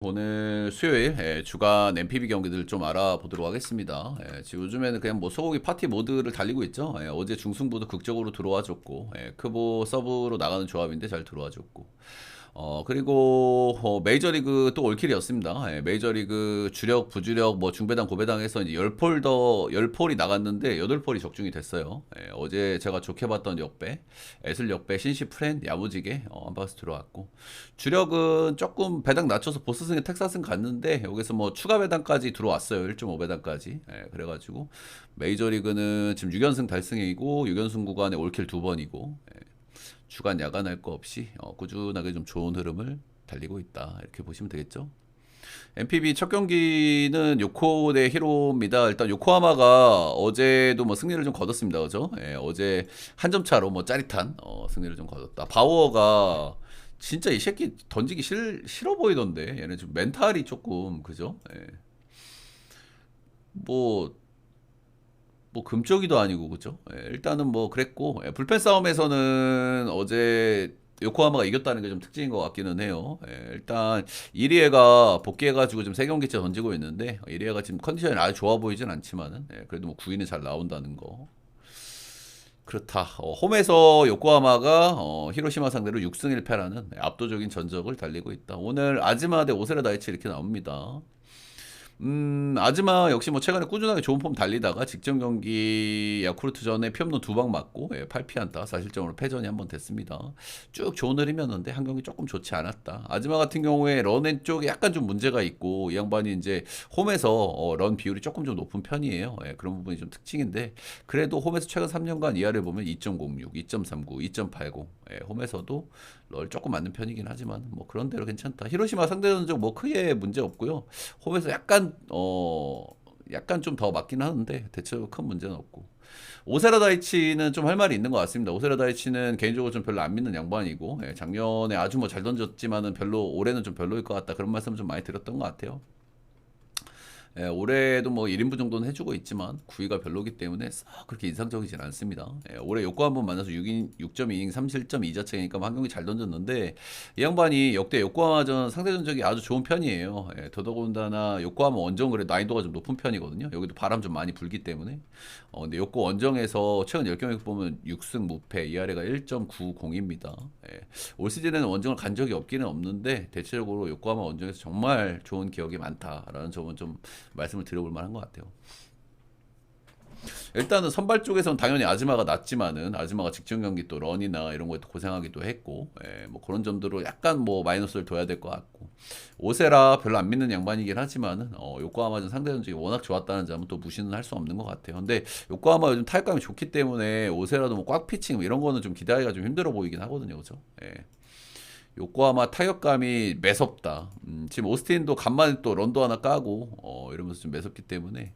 오늘 수요일 주간 MPB 경기들 좀 알아보도록 하겠습니다. 지금 요즘에는 그냥 뭐 소고기 파티 모드를 달리고 있죠. 어제 중승부도 극적으로 들어와 줬고, 크보 서브로 나가는 조합인데 잘 들어와 줬고. 그리고 메이저리그 또 올킬이었습니다. 메이저리그 주력, 부주력, 뭐 중배당, 고배당해서 이제 10폴이 나갔는데 8폴이 적중이 됐어요. 어제 제가 좋게 봤던 역배, 애슬 역배, 신시 프렌, 야무지게 한 바스 들어왔고, 주력은 조금 배당 낮춰서 보스승에 텍사스는 갔는데 여기서 뭐 추가 배당까지 들어왔어요. 1.5배당까지. 그래가지고 메이저리그는 지금 6연승 달성이고 6연승 구간에 올킬 2번이고 주간 야간할 거 없이 꾸준하게 좀 좋은 흐름을 달리고 있다. 이렇게 보시면 되겠죠. MPB 첫 경기는 요코 대 히로입니다. 일단 요코하마가 어제도 뭐 승리를 좀 거뒀습니다. 그죠? 어제 한 점 차로 뭐 짜릿한 승리를 좀 거뒀다. 바우어가 진짜 이 새끼 던지기 싫어 보이던데 얘는 좀 멘탈이 조금 그죠? 뭐 금쪽이도 아니고 그죠? 일단은 뭐 그랬고 불펜 싸움에서는 어제 요코하마가 이겼다는 게 좀 특징인 것 같기는 해요. 일단 이리에가 복귀해가지고 지금 세 경기째 던지고 있는데 이리에가 지금 컨디션이 아주 좋아 보이진 않지만은 그래도 뭐 구인이 잘 나온다는 거. 그렇다. 홈에서 요코하마가 히로시마 상대로 6승 1패라는 압도적인 전적을 달리고 있다. 오늘 아즈마 대 오세라 다이치 이렇게 나옵니다. 아즈마 역시 뭐 최근에 꾸준하게 좋은 폼 달리다가 직전 경기 야쿠르트 전에 피홈런 2방 맞고 8피안타 4실점으로 패전이 한번 됐습니다. 쭉 좋은 흐름이었는데 한 경기 조금 좋지 않았다. 아즈마 같은 경우에 런앤 쪽에 약간 좀 문제가 있고 이 양반이 이제 홈에서 런 비율이 조금 좀 높은 편이에요. 그런 부분이 좀 특징인데 그래도 홈에서 최근 3년간 이하를 보면 2.06, 2.39, 2.80 홈에서도 럴 조금 맞는 편이긴 하지만 뭐 그런 대로 괜찮다. 히로시마 상대 전적 뭐 크게 문제 없고요. 홈에서 약간 좀 더 맞긴 하는데 대체적으로 큰 문제는 없고 오세라 다이치는 좀 할 말이 있는 것 같습니다. 오세라 다이치는 개인적으로 좀 별로 안 믿는 양반이고 작년에 아주 뭐 잘 던졌지만은 별로 올해는 좀 별로일 것 같다 그런 말씀 좀 많이 들었던 것 같아요. 올해도 뭐 1인분 정도는 해주고 있지만 구위가 별로기 때문에 싹 그렇게 인상적이진 않습니다. 올해 요코 한번 만나서 6.2이닝 3실점 2자책이니까 한 경기 잘 던졌는데 이 양반이 역대 요코하마전 상대 전적이 아주 좋은 편이에요. 더더군다나 요코하마 원정 그래 난이도가 좀 높은 편이거든요. 여기도 바람 좀 많이 불기 때문에 근데 요코 원정에서 최근 10경기 보면 6승 무패 이하래가 1.90입니다. 올 시즌에는 원정을 간 적이 없기는 없는데 대체적으로 요코하마 원정에서 정말 좋은 기억이 많다라는 점은 좀 말씀을 드려볼 만한 것 같아요. 일단은 선발 쪽에서는 당연히 아즈마가 낫지만은 아즈마가 직전 경기 또 런이나 이런 거에 또 고생하기도 했고 뭐 그런 점들로 약간 뭐 마이너스를 둬야 될 것 같고 오세라 별로 안 믿는 양반이긴 하지만은 요코하마전 상대 전적이 워낙 좋았다는 점은 또 무시는 할 수 없는 것 같아요. 근데 요코하마 요즘 타격감이 좋기 때문에 오세라도 뭐 꽉 피칭 뭐 이런 거는 좀 기대하기가 좀 힘들어 보이긴 하거든요, 그죠? 요코하마 타격감이 매섭다. 지금 오스틴도 간만에 또 런도 하나 까고 이러면서 좀 매섭기 때문에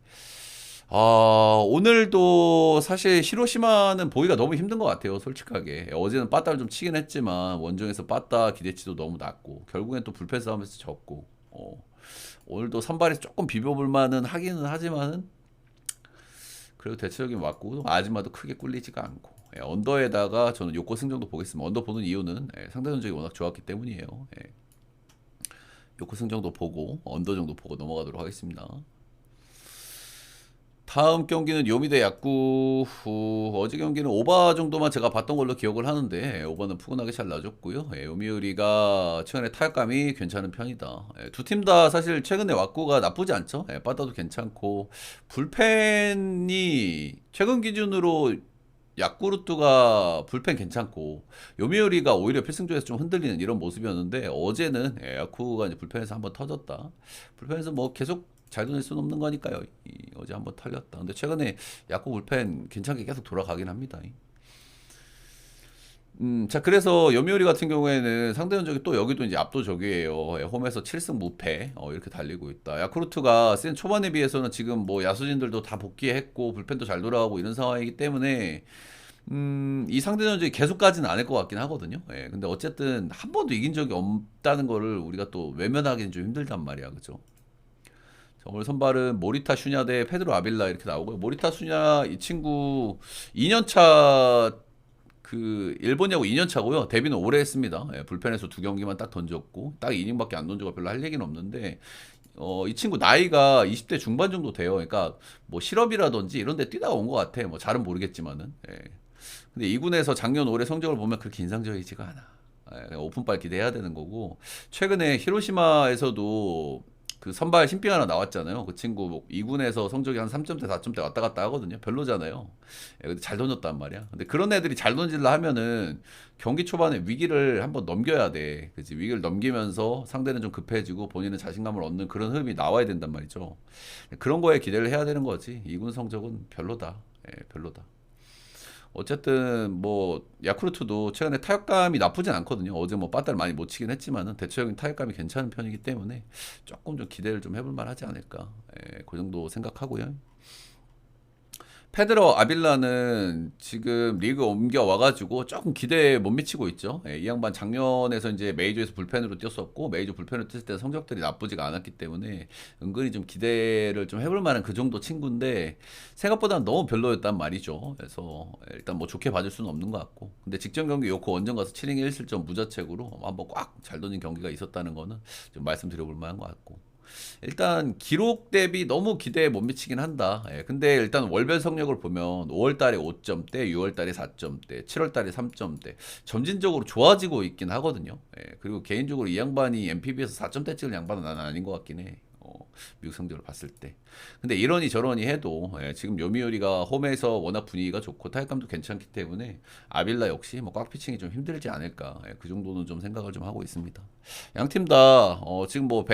오늘도 사실 히로시마는 보기가 너무 힘든 것 같아요. 솔직하게 어제는 빠따를 좀 치긴 했지만 원정에서 빠따 기대치도 너무 낮고 결국엔 또 불펜 싸움에서 졌고 오늘도 선발에서 조금 비벼볼 만은 하기는 하지만은 그래도 대체적인 왔고 아즈마도 크게 꿀리지가 않고 언더에다가 저는 요코 승정도 보겠습니다. 언더 보는 이유는 상대 전적이 워낙 좋았기 때문이에요. 요코 승정도 보고 언더 정도 보고 넘어가도록 하겠습니다. 다음 경기는 요미대 야구 어제 경기는 오바 정도만 제가 봤던 걸로 기억을 하는데 오바는 푸근하게 잘 놔줬고요. 요미우리가 최근에 타격감이 괜찮은 편이다. 두 팀 다 사실 최근에 왁구가 나쁘지 않죠. 빠따도 괜찮고 불펜이 최근 기준으로 야쿠르트가 불펜 괜찮고 요미우리가 오히려 필승조에서 좀 흔들리는 이런 모습이었는데 어제는 야쿠가 이제 불펜에서 한번 터졌다. 불펜에서 뭐 계속 잘 던질 수는 없는 거니까요. 어제 한번 털렸다. 근데 최근에 야구 불펜 괜찮게 계속 돌아가긴 합니다. 자, 그래서 요미우리 같은 경우에는 상대 전적이 또 여기도 이제 압도적이에요. 홈에서 7승 무패 이렇게 달리고 있다. 야쿠르트가 시즌 초반에 비해서는 지금 뭐 야수진들도 다 복귀했고 불펜도 잘 돌아가고 이런 상황이기 때문에 이 상대 전적이 계속 가지는 않을 것 같긴 하거든요. 근데 어쨌든 한 번도 이긴 적이 없다는 거를 우리가 또 외면하기는 좀 힘들단 말이야, 그죠? 오늘 선발은 모리타 슈냐 대 페드로 아빌라 이렇게 나오고요. 모리타 슈냐 이 친구 2년차 그 일본 야구 2년 차고요. 데뷔는 오래 했습니다. 예, 불펜에서 두 경기만 딱 던졌고 딱 이닝밖에 안 던져가 별로 할 얘기는 없는데 이 친구 나이가 20대 중반 정도 돼요. 그러니까 뭐 실업이라든지 이런 데 뛰다가 온 것 같아. 뭐 잘은 모르겠지만은. 예. 근데 2군에서 작년 올해 성적을 보면 그렇게 인상적이지가 않아. 예, 오픈발 기대해야 되는 거고 최근에 히로시마에서도 그 선발 신병 하나 나왔잖아요. 그 친구 2군에서 성적이 한 3점대, 4점대 왔다 갔다 하거든요. 별로잖아요. 예, 근데 잘 던졌단 말이야. 근데 그런 애들이 잘 던질라 하면은 경기 초반에 위기를 한번 넘겨야 돼. 그치? 위기를 넘기면서 상대는 좀 급해지고 본인은 자신감을 얻는 그런 흐름이 나와야 된단 말이죠. 그런 거에 기대를 해야 되는 거지. 2군 성적은 별로다. 예, 별로다. 어쨌든 뭐 야쿠르트도 최근에 타격감이 나쁘진 않거든요. 어제 뭐 빠따를 많이 못 치긴 했지만은 대체적인 타격감이 괜찮은 편이기 때문에 조금 좀 기대를 좀 해볼 만하지 않을까. 예, 그 정도 생각하고요. 페드러 아빌라는 지금 리그 옮겨 와가지고 조금 기대에 못 미치고 있죠. 예, 이 양반 작년에서 이제 메이저에서 불펜으로 뛰었었고 메이저 불펜으로 뛰었을 때 성적들이 나쁘지가 않았기 때문에 은근히 좀 기대를 좀 해볼 만한 그 정도 친구인데 생각보다는 너무 별로였단 말이죠. 그래서 일단 뭐 좋게 봐줄 수는 없는 것 같고 근데 직전 경기 요코 원정 가서 7이닝 1실점 무자책으로 한번 꽉 잘 던진 경기가 있었다는 거는 좀 말씀드려볼 만한 것 같고 일단 기록 대비 너무 기대에 못 미치긴 한다. 예, 근데 일단 월별 성적을 보면 5월 달에 5점대, 6월 달에 4점대, 7월 달에 3점대 점진적으로 좋아지고 있긴 하거든요. 예, 그리고 개인적으로 이 양반이 NPB에서 4점대 찍을 양반은 나는 아닌 것 같긴 해. 미국 성적을 봤을 때. 근데 이러니 저러니 해도 지금 요미우리가 홈에서 워낙 분위기가 좋고 타격감도 괜찮기 때문에 아빌라 역시 뭐 꽉 피칭이 좀 힘들지 않을까. 그 정도는 좀 생각을 좀 하고 있습니다. 양 팀 다 지금 뭐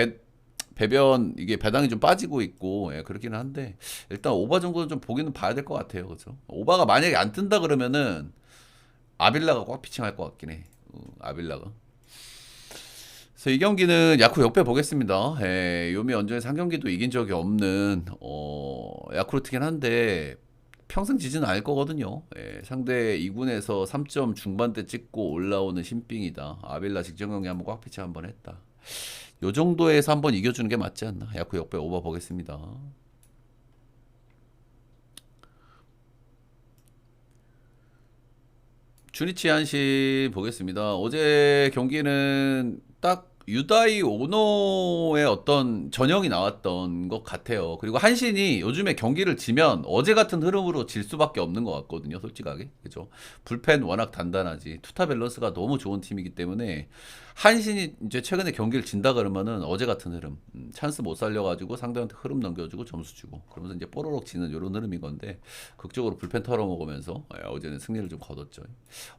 배변 이게 배당이 좀 빠지고 있고 그렇기는 한데 일단 오바 정도는 좀 보기는 봐야 될 것 같아요. 그죠? 오바가 만약에 안 뜬다 그러면은 아빌라가 꽉 피칭할 것 같긴 해. 아빌라가. 그래서 이 경기는 야쿠 역배 보겠습니다. 요미 원정에서 한 경기도 이긴 적이 없는 야쿠르트긴 한데 평생 지지는 않을 거거든요. 상대 2군에서 3점 중반대 찍고 올라오는 신빙이다. 아빌라 직전 경기 한번 꽉 피치 한번 했다. 요 정도에서 한번 이겨주는 게 맞지 않나? 야쿠 역배 오버 보겠습니다. 주니치 한시 보겠습니다. 어제 경기는 딱 유다이 오노의 어떤 전형이 나왔던 것 같아요. 그리고 한신이 요즘에 경기를 지면 어제 같은 흐름으로 질 수밖에 없는 것 같거든요. 솔직하게. 그죠? 불펜 워낙 단단하지. 투타 밸런스가 너무 좋은 팀이기 때문에 한신이 이제 최근에 경기를 진다 그러면은 어제 같은 흐름, 찬스 못 살려가지고 상대한테 흐름 넘겨주고 점수 주고 그러면서 이제 뽀로록 지는 이런 흐름인 건데 극적으로 불펜 털어먹으면서 어제는 승리를 좀 거뒀죠.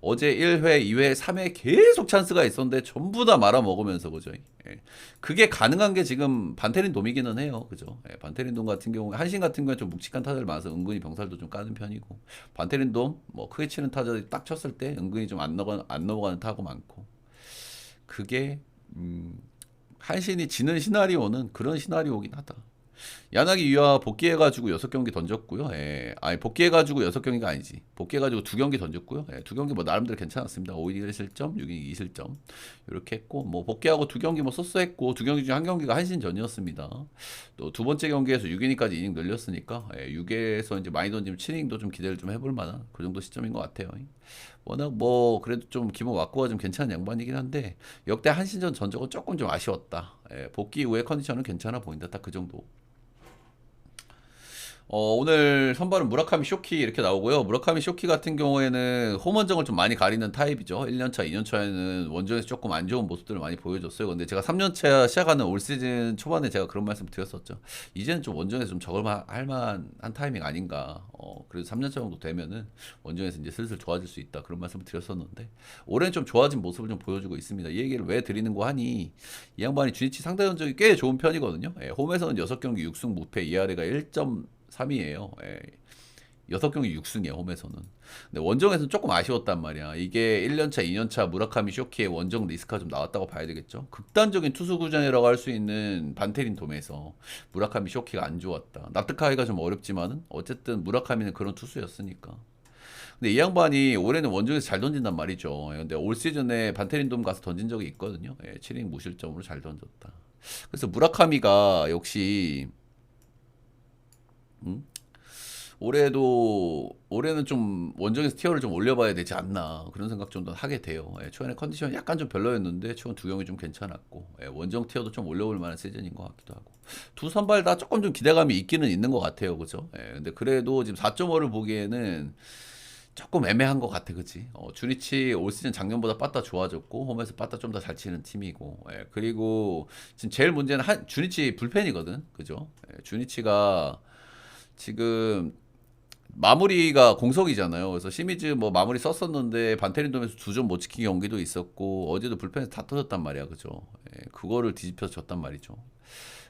어제 1회, 2회, 3회 계속 찬스가 있었는데 전부 다 말아먹으면서 그죠. 그게 가능한 게 지금 반테린 돔이기는 해요. 그죠. 반테린 돔 같은 경우 한신 같은 경우에 좀 묵직한 타자를 많아서 은근히 병살도 좀 까는 편이고 반테린 돔뭐 크게 치는 타자들이 딱 쳤을 때 은근히 좀 안 넘어가는 타구 많고 그게 한신이 지는 시나리오는 그런 시나리오긴 하다. 야나기 유아 복귀해가지고 6경기 던졌고요. 아니 복귀해가지고 6경기가 아니지. 복귀해가지고 2경기 던졌고요. 2경기 뭐 나름대로 괜찮았습니다. 5이닝 1실점, 6이닝 2실점 이렇게 했고 뭐 복귀하고 2경기 뭐 소스했고 2경기 중 한 경기가 한신전이었습니다. 또 두 번째 경기에서 6이닝까지 이닝 늘렸으니까 6에서 이제 많이 던지면 7이닝도 좀 기대를 좀 해볼 만한 그 정도 시점인 것 같아요. 워낙 뭐 그래도 좀 기본 왁구가 좀 괜찮은 양반이긴 한데 역대 한신전 전적은 조금 좀 아쉬웠다. 복귀 이후에 컨디션은 괜찮아 보인다. 딱 그 정도. 오늘 선발은 무라카미 쇼키 이렇게 나오고요. 무라카미 쇼키 같은 경우에는 홈 원정을 좀 많이 가리는 타입이죠. 1년차, 2년차에는 원정에서 조금 안 좋은 모습들을 많이 보여줬어요. 근데 제가 3년차 시작하는 올 시즌 초반에 제가 그런 말씀 드렸었죠. 이제는 좀 원정에서 좀 할 만한 타이밍 아닌가. 그래도 3년차 정도 되면은 원정에서 이제 슬슬 좋아질 수 있다. 그런 말씀을 드렸었는데 올해는 좀 좋아진 모습을 좀 보여주고 있습니다. 이 얘기를 왜 드리는 거 하니 이 양반이 주니치 상대 전적이 꽤 좋은 편이거든요. 홈에서는 6경기 6승 무패 ERA가 1.3이에요. 6경기 6승이에요, 홈에서는. 근데 원정에서는 조금 아쉬웠단 말이야. 이게 1년차, 2년차 무라카미 쇼키의 원정 리스크가 좀 나왔다고 봐야 되겠죠. 극단적인 투수 구장이라고 할 수 있는 반테린 돔에서 무라카미 쇼키가 안 좋았다. 납득하기가 좀 어렵지만은 어쨌든 무라카미는 그런 투수였으니까. 근데 이 양반이 올해는 원정에서 잘 던진단 말이죠. 근데 올 시즌에 반테린 돔 가서 던진 적이 있거든요. 7이닝 무실점으로 잘 던졌다. 그래서 무라카미가 역시 올해는 좀 원정에서 티어를 좀 올려봐야 되지 않나 그런 생각 정도 하게 돼요. 초반에 컨디션 약간 좀 별로였는데 최근 두 경기 좀 괜찮았고 원정 티어도 좀 올려볼 만한 시즌인 것 같기도 하고 두 선발 다 조금 좀 기대감이 있기는 있는 것 같아요, 그죠? 근데 그래도 지금 4.5를 보기에는 조금 애매한 것 같아, 그치? 주니치 올 시즌 작년보다 빠따 좋아졌고 홈에서 빠따 좀 더 잘 치는 팀이고 그리고 지금 제일 문제는 주니치 불펜이거든, 그죠? 주니치가 지금 마무리가 공석이잖아요. 그래서 시미즈 뭐 마무리 썼었는데 반테린돔에서 2점 못 지킨 경기도 있었고 어제도 불펜에서 다 터졌단 말이야, 그죠? 그거를 뒤집혀서 졌단 말이죠.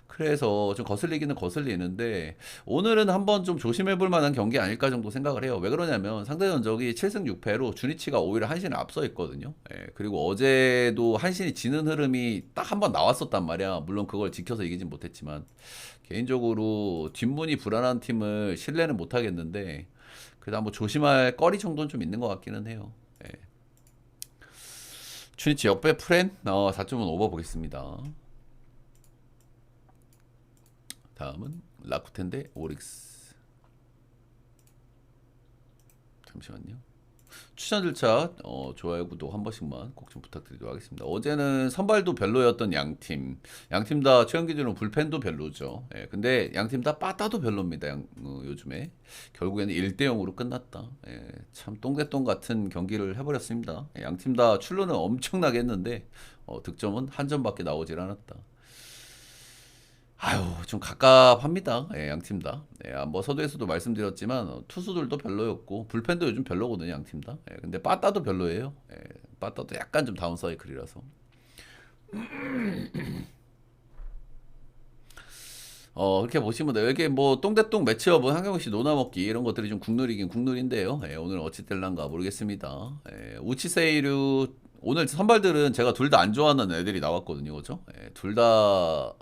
그래서 좀 거슬리기는 거슬리는데 오늘은 한번 좀 조심해 볼 만한 경기 아닐까 정도 생각을 해요. 왜 그러냐면 상대 전적이 7승 6패로 주니치가 오히려 한신을 앞서 있거든요. 그리고 어제도 한신이 지는 흐름이 딱 한 번 나왔었단 말이야. 물론 그걸 지켜서 이기진 못했지만 개인적으로 뒷문이 불안한 팀을 신뢰는 못 하겠는데 그래도 한번 조심할 거리 정도는 좀 있는 것 같기는 해요. 주니치 역배 프렌 4.5 오버 보겠습니다. 다음은 라쿠텐 대 오릭스. 잠시만요. 추천 절차 좋아요 구독 한 번씩만 꼭 좀 부탁드리도록 하겠습니다. 어제는 선발도 별로였던 양팀 다 최근 기준으로 불펜도 별로죠. 근데 양팀 다 빠따도 별로입니다. 요즘에 결국에는 1대 0으로 끝났다. 참 똥대똥 같은 경기를 해버렸습니다. 양팀 다 출루는 엄청나게 했는데 득점은 한 점밖에 나오질 않았다. 아유, 좀 갑갑합니다. 양팀 다. 뭐 서두에서도 말씀드렸지만 투수들도 별로였고 불펜도 요즘 별로거든요, 양팀 다. 근데 빠따도 별로예요. 빠따도 약간 좀 다운 사이클이라서. 그렇게 보시면 돼요. 이게 뭐 똥대똥 매치업은 한경씨 노나먹기 이런 것들이 좀 국룰이긴 국룰인데요. 오늘 어찌 될란가 모르겠습니다. 우치세이류 오늘 선발들은 제가 둘 다 안 좋아하는 애들이 나왔거든요, 그죠? 둘다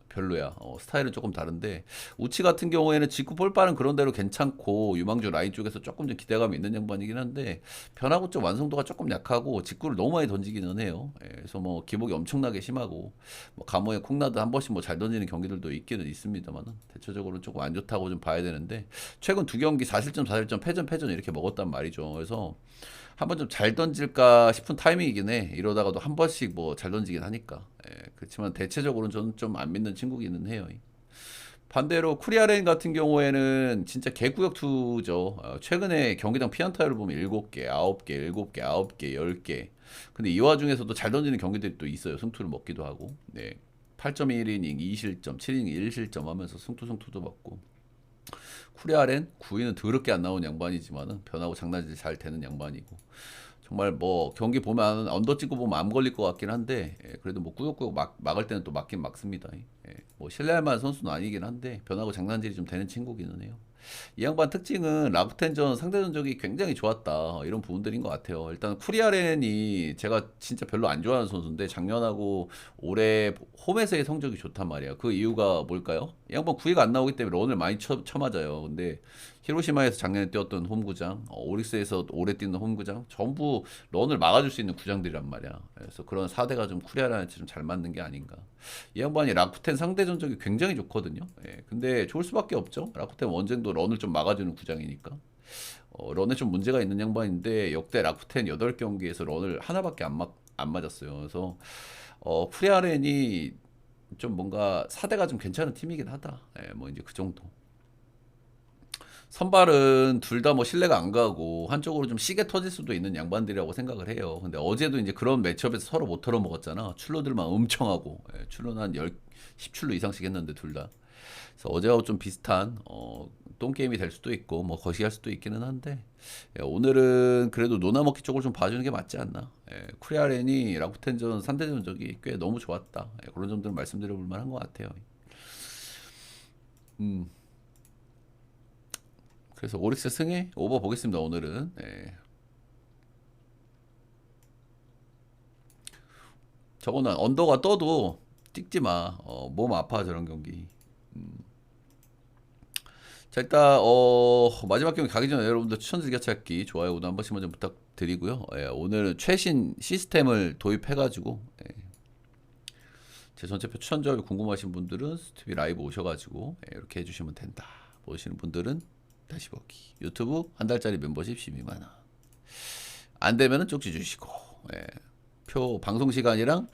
별로야. 스타일은 조금 다른데 우치 같은 경우에는 직구 볼빠는 그런 대로 괜찮고 유망주 라인 쪽에서 조금 좀 기대감이 있는 양반이긴 한데 변화구 쪽 완성도가 조금 약하고 직구를 너무 많이 던지기는 해요. 그래서 뭐 기복이 엄청나게 심하고 뭐 감호에 콩나드 한 번씩 뭐 잘 던지는 경기들도 있기는 있습니다만은 대체적으로는 조금 안 좋다고 좀 봐야 되는데 최근 두 경기 4실점 4실점 패전 이렇게 먹었단 말이죠. 그래서 한번 좀 잘 던질까 싶은 타이밍이긴 해. 이러다가도 한 번씩 뭐 잘 던지긴 하니까. 그렇지만 대체적으로는 저는 좀 안 믿는 친구기는 해요. 반대로 쿠리아렌 같은 경우에는 진짜 개구역 투죠. 최근에 경기당 피안타율을 보면 7개, 9개, 7개, 9개, 10개. 근데 이 와중에서도 잘 던지는 경기들이 또 있어요. 승투를 먹기도 하고. 8.1이닝 2실점, 7이닝 1실점 하면서 승투도 받고. 쿠리아렌 9위는 더럽게 안 나온 양반이지만은 변하고 장난질 잘 되는 양반이고 정말 뭐 경기 보면 언더 찍고 보면 암 걸릴 것 같긴 한데 그래도 뭐 꾸역꾸역 막을 때는 또 막긴 막습니다. 뭐 신뢰할 만한 선수는 아니긴 한데 변하고 장난질이 좀 되는 친구기는 해요. 이 양반 특징은 라쿠텐전 상대 전적이 굉장히 좋았다 이런 부분들인 것 같아요. 일단 쿠리아렌이 제가 진짜 별로 안 좋아하는 선수인데 작년하고 올해 홈에서의 성적이 좋단 말이야. 그 이유가 뭘까요? 이 양반 구위가 안 나오기 때문에 런을 많이 쳐맞아요. 근데 히로시마에서 작년에 뛰었던 홈구장, 오릭스에서 오래 뛰는 홈구장 전부 런을 막아줄 수 있는 구장들이란 말이야. 그래서 그런 4대가 좀 쿠리아렌한테 좀 잘 맞는 게 아닌가. 이 양반이 라쿠텐 상대 전적이 굉장히 좋거든요. 근데 좋을 수밖에 없죠. 라쿠텐 원정도 런을 좀 막아주는 구장이니까. 런에 좀 문제가 있는 양반인데 역대 라쿠텐 8경기에서 런을 하나밖에 안 맞았어요. 그래서 프리아렌이 좀 뭔가 4대가 좀 괜찮은 팀이긴 하다. 뭐 이제 그 정도. 선발은 둘 다 뭐 신뢰가 안 가고 한쪽으로 좀 시계 터질 수도 있는 양반들이라고 생각을 해요. 근데 어제도 이제 그런 매치업에서 서로 못 털어먹었잖아. 출루들만 엄청 하고 출루는 한 10출루 이상씩 했는데 둘 다. 그래서 어제하고 좀 비슷한 똥게임이 될 수도 있고 뭐 거시기할 수도 있기는 한데 오늘은 그래도 노나먹기 쪽을 좀 봐주는 게 맞지 않나. 쿠리아렌이 라쿠텐전 3대 전적이 꽤 너무 좋았다. 그런 점들은 말씀드려볼 만한 것 같아요. 음. 그래서 오릭스 승에 오버 보겠습니다. 오늘은 저거는 언더가 떠도 찍지 마. 몸 아파 저런 경기. 자 일단 마지막 경기 가기 전에 여러분들 추천 즐겨찾기 좋아요 구독 한 번씩만 좀 부탁드리고요. 오늘은 최신 시스템을 도입해가지고 제 전체표 추천 조합이 궁금하신 분들은 스튜비 라이브 오셔가지고 이렇게 해주시면 된다. 보시는 분들은 다시 보기. 유튜브 한 달짜리 멤버십 12만 원. 안 되면은 쪽지 주시고. 예. 표 방송 시간이랑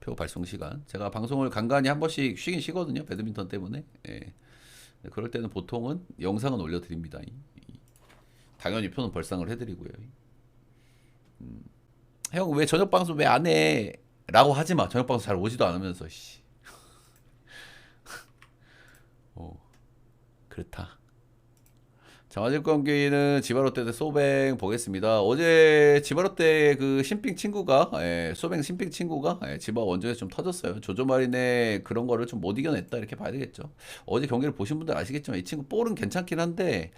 표 발송 시간. 제가 방송을 간간히 한 번씩 쉬긴 쉬거든요. 배드민턴 때문에. 예. 그럴 때는 보통은 영상은 올려드립니다. 당연히 표는 벌상을 해드리고요. 형 왜 저녁 방송 왜 안 해? 라고 하지 마. 저녁 방송 잘 오지도 않으면서. 씨. 그렇다. 자, 맞을 경기는 지바롯데 대 소뱅 보겠습니다. 어제 지바롯데 그 신빙 친구가, 소뱅 신빙 친구가, 지바 원정에서 좀 터졌어요. 조조마린의 그런 거를 좀 못 이겨냈다. 이렇게 봐야 되겠죠. 어제 경기를 보신 분들 아시겠지만 이 친구 볼은 괜찮긴 한데,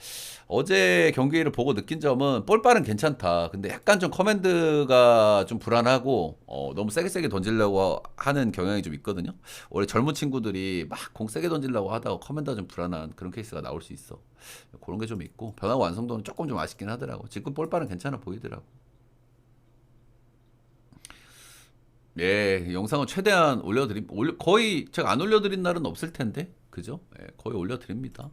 어제 경기를 보고 느낀 점은 볼빨은 괜찮다. 근데 약간 좀 커맨드가 좀 불안하고, 너무 세게 던지려고 하는 경향이 좀 있거든요. 원래 젊은 친구들이 막 공 세게 던지려고 하다가 커맨드가 좀 불안한 그런 케이스가 나올 수 있어. 그런 게 좀 있고 변화 완성도는 조금 좀 아쉽긴 하더라고. 지금 볼빨은 괜찮아 보이더라고. 예, 영상은 최대한 거의 제가 안 올려드린 날은 없을 텐데, 그죠? 예, 거의 올려드립니다.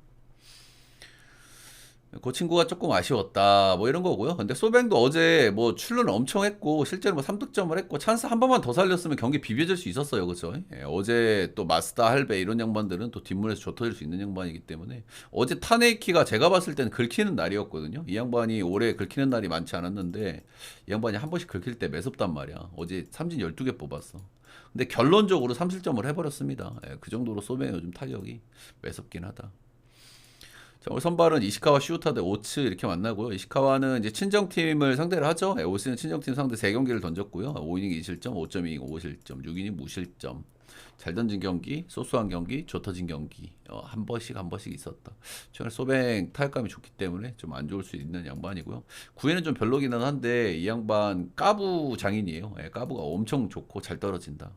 그 친구가 조금 아쉬웠다 뭐 이런 거고요. 근데 소뱅도 어제 뭐 출루는 엄청 했고 실제로 뭐 3득점을 했고 찬스 한 번만 더 살렸으면 경기 비벼질 수 있었어요. 그렇죠? 예, 어제 또 마스다 할베 이런 양반들은 또 뒷문에서 좁혀질 수 있는 양반이기 때문에 어제 타네이키가 제가 봤을 때는 긁히는 날이었거든요. 이 양반이 올해 긁히는 날이 많지 않았는데 이 양반이 한 번씩 긁힐 때 매섭단 말이야. 어제 삼진 12개 뽑았어. 근데 결론적으로 3실점을 해버렸습니다. 예, 그 정도로 소뱅의 요즘 타격이 매섭긴 하다. 자, 오늘 선발은 이시카와 시우타 대 오츠 이렇게 만나고요. 이시카와는 이제 친정팀을 상대를 하죠. 오스는 친정팀 상대 3경기를 던졌고요. 5이닝 2실점, 5.2이닝 5실점, 6이닝 무실점. 잘 던진 경기, 소소한 경기, 좋터진 경기. 한 번씩 있었다. 최근에 소뱅 타격감이 좋기 때문에 좀 안 좋을 수 있는 양반이고요. 구회는 좀 별로기는 한데 이 양반 까부 장인이에요. 까부가 엄청 좋고 잘 떨어진다.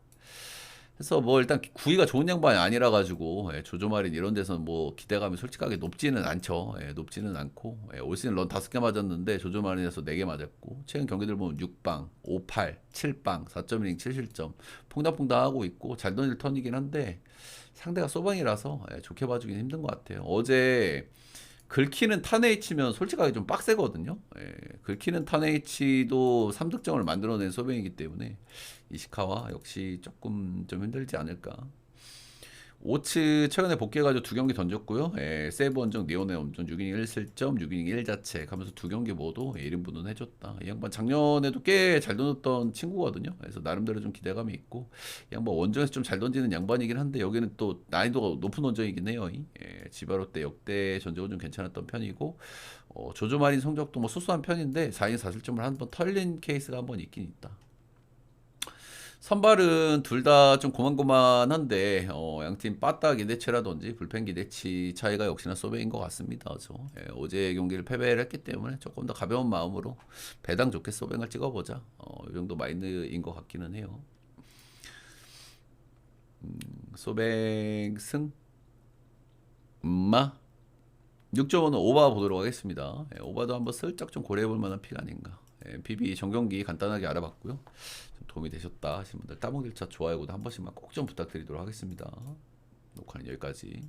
그래서 뭐 일단 구위가 좋은 양반이 아니라 가지고 조조마린 이런 데서는 뭐 기대감이 솔직하게 높지는 않죠. 높지는 않고 올 시즌 런 5개 맞았는데 조조마린에서 4개 맞았고 최근 경기들 보면 6방, 5팔, 7방, 4.1이닝 7실점 퐁당퐁당 하고 있고 잘 던질 턴이긴 한데 상대가 소방이라서 좋게 봐주긴 힘든 것 같아요. 어제 긁히는 타네이치면 솔직하게 좀 빡세거든요. 긁히는 타네이치도 3득점을 만들어낸 소뱅이기 때문에 이시카와 역시 조금 좀 힘들지 않을까. 오츠 최근에 복귀해가지고 2경기 던졌고요. 세이브 원정, 니온의 엄정 6이닝 1실점, 6이닝 1자책 하면서 2경기 모두 1인분은 해줬다. 이 양반 작년에도 꽤 잘 던졌던 친구거든요. 그래서 나름대로 좀 기대감이 있고 이 양반 원정에서 좀 잘 던지는 양반이긴 한데 여기는 또 난이도가 높은 원정이긴 해요. 지바로 때 역대 전적은 좀 괜찮았던 편이고 조조마린 성적도 뭐 소소한 편인데 4이닝 4실점을 한 번 털린 케이스가 한 번 있긴 있다. 선발은 둘 다 좀 고만고만한데 양팀 빠따 기대치라든지 불펜 기대치 차이가 역시나 소배인 것 같습니다. 어제 경기를 패배를 했기 때문에 조금 더 가벼운 마음으로 배당 좋게 소뱅을 찍어보자. 이 정도 마인드인 것 같기는 해요. 소뱅 승 마 6.5는 오바 보도록 하겠습니다. 오바도 한번 슬쩍 좀 고려해볼 만한 픽 아닌가. PB 정경기 간단하게 알아봤고요. 좀 도움이 되셨다 하신 분들 따봉 1차 좋아요도 한 번씩만 꼭 좀 부탁드리도록 하겠습니다. 녹화는 여기까지.